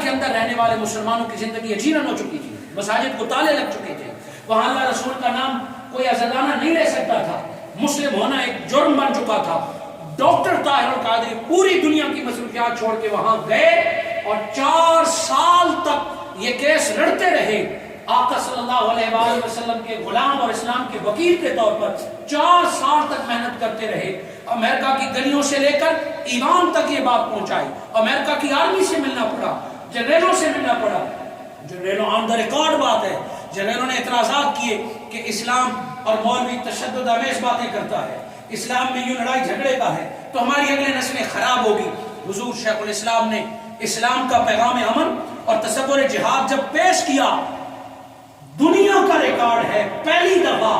کے اندر رہنے والے مسلمانوں کی زندگی یقیناً ہو چکی تھی، مساجد کو تالے لگ چکے تھے، وہاں اللہ رسول کا نام کوئی آزادانہ نہیں لے سکتا تھا، مسلم ہونا ایک جرم بن چکا تھا۔ ڈاکٹر طاہر القادری پوری دنیا کی مصروفیات چھوڑ کے وہاں گئے اور 4 سال تک یہ کیس لڑتے رہے، آقا صلی اللہ علیہ وآلہ وسلم کے غلام اور اسلام کے وکیل کے طور پر 4 سال تک محنت کرتے رہے، امریکہ کی گلیوں سے لے کر ایران تک یہ بات پہنچائی، امریکہ کی آرمی سے ملنا پڑا، جنرلوں سے ملنا پڑا، جنرلوں آن دا ریکارڈ بات ہے، جنرلوں نے اعتراضات کیے کہ اسلام اور مولوی تشدد آمیز باتیں کرتا ہے، اسلام میں یوں لڑائی جھگڑے کا ہے تو ہماری اگلے نسلیں خراب ہوگی۔ حضور شیخ الاسلام نے اسلام کا پیغام امن اور تصور جہاد جب پیش کیا، دنیا کا ریکارڈ ہے، پہلی دفعہ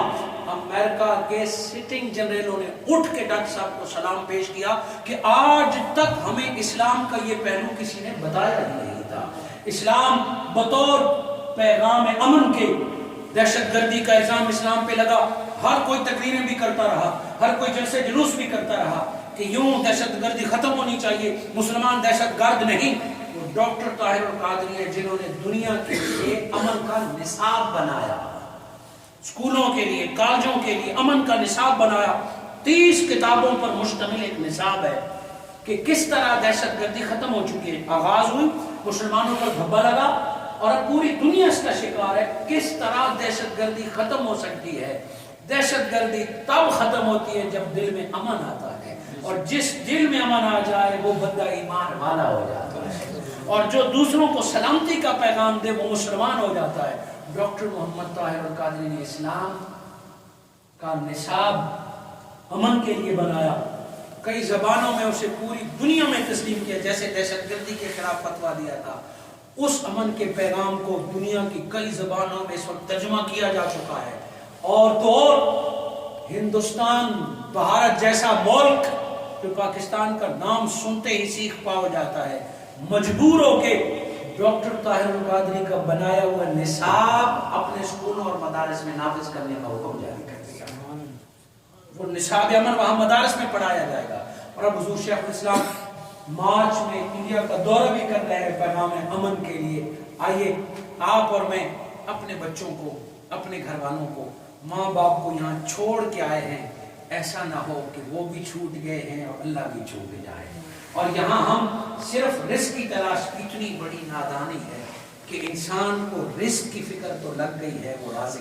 امریکہ کے سٹنگ جنرلوں نے اٹھ کے ڈاکٹر صاحب کو سلام پیش کیا کہ آج تک ہمیں اسلام کا یہ پہلو کسی نے بتایا نہیں تھا۔ اسلام بطور پیغام امن کے دہشت گردی کا الزام اسلام پہ لگا، ہر کوئی تقریریں بھی کرتا رہا، ہر کوئی جلسے جلوس بھی کرتا رہا کہ یوں دہشت گردی ختم ہونی چاہیے، مسلمان دہشت گرد نہیں۔ وہ ڈاکٹر طاہر القادری ہیں جنہوں نے دنیا کے لیے امن کا نصاب بنایا، اسکولوں کے لیے، کالجوں کے لیے امن کا نصاب بنایا۔ 30 کتابوں پر مشتمل ایک نصاب ہے کہ کس طرح دہشت گردی ختم ہو چکی ہے، آغاز ہوئی، مسلمانوں پر دھبا لگا اور اب پوری دنیا اس کا شکار ہے، کس طرح دہشت گردی ختم ہو سکتی ہے۔ دہشت گردی تب ختم ہوتی ہے جب دل میں امن آتا ہے، اور جس دل میں امن آ جائے وہ بندہ ایمان والا ہو جاتا ہے، اور جو دوسروں کو سلامتی کا پیغام دے وہ مسلمان ہو جاتا ہے۔ ڈاکٹر محمد طاہر القادری نے اسلام کا نصاب امن کے لیے بنایا، کئی زبانوں میں اسے پوری دنیا میں تسلیم کیا، جیسے دہشت گردی کے خلاف فتویٰ دیا تھا، اس امن کے پیغام کو دنیا کی کئی زبانوں میں اس وقت ترجمہ کیا جا چکا ہے۔ اور تو اور ہندوستان، بھارت جیسا ملک جو پاکستان کا نام سنتے ہی سیخ پا ہو جاتا ہے، مجبور ہو کے ڈاکٹر طاہر القادری کا بنایا ہوا نصاب اپنے اسکولوں اور مدارس میں نافذ کرنے کا حکم جاری کر دیا۔ وہ نصاب امن وہاں مدارس میں پڑھایا جائے گا۔ اور اب حضور شیخ الاسلام مارچ میں انڈیا کا دورہ بھی کر رہے ہیں پیغام امن کے لیے۔ آئیے آپ اور میں اپنے بچوں کو، اپنے گھر والوں کو، ماں باپ کو یہاں چھوڑ کے آئے ہیں، ایسا نہ ہو کہ وہ بھی چھوٹ گئے ہیں اور اللہ بھی چھوٹ جائے، اور یہاں ہم صرف رزق کی تلاش، اتنی بڑی نادانی ہے کہ انسان کو رزق کی فکر تو لگ گئی ہے، وہ رازق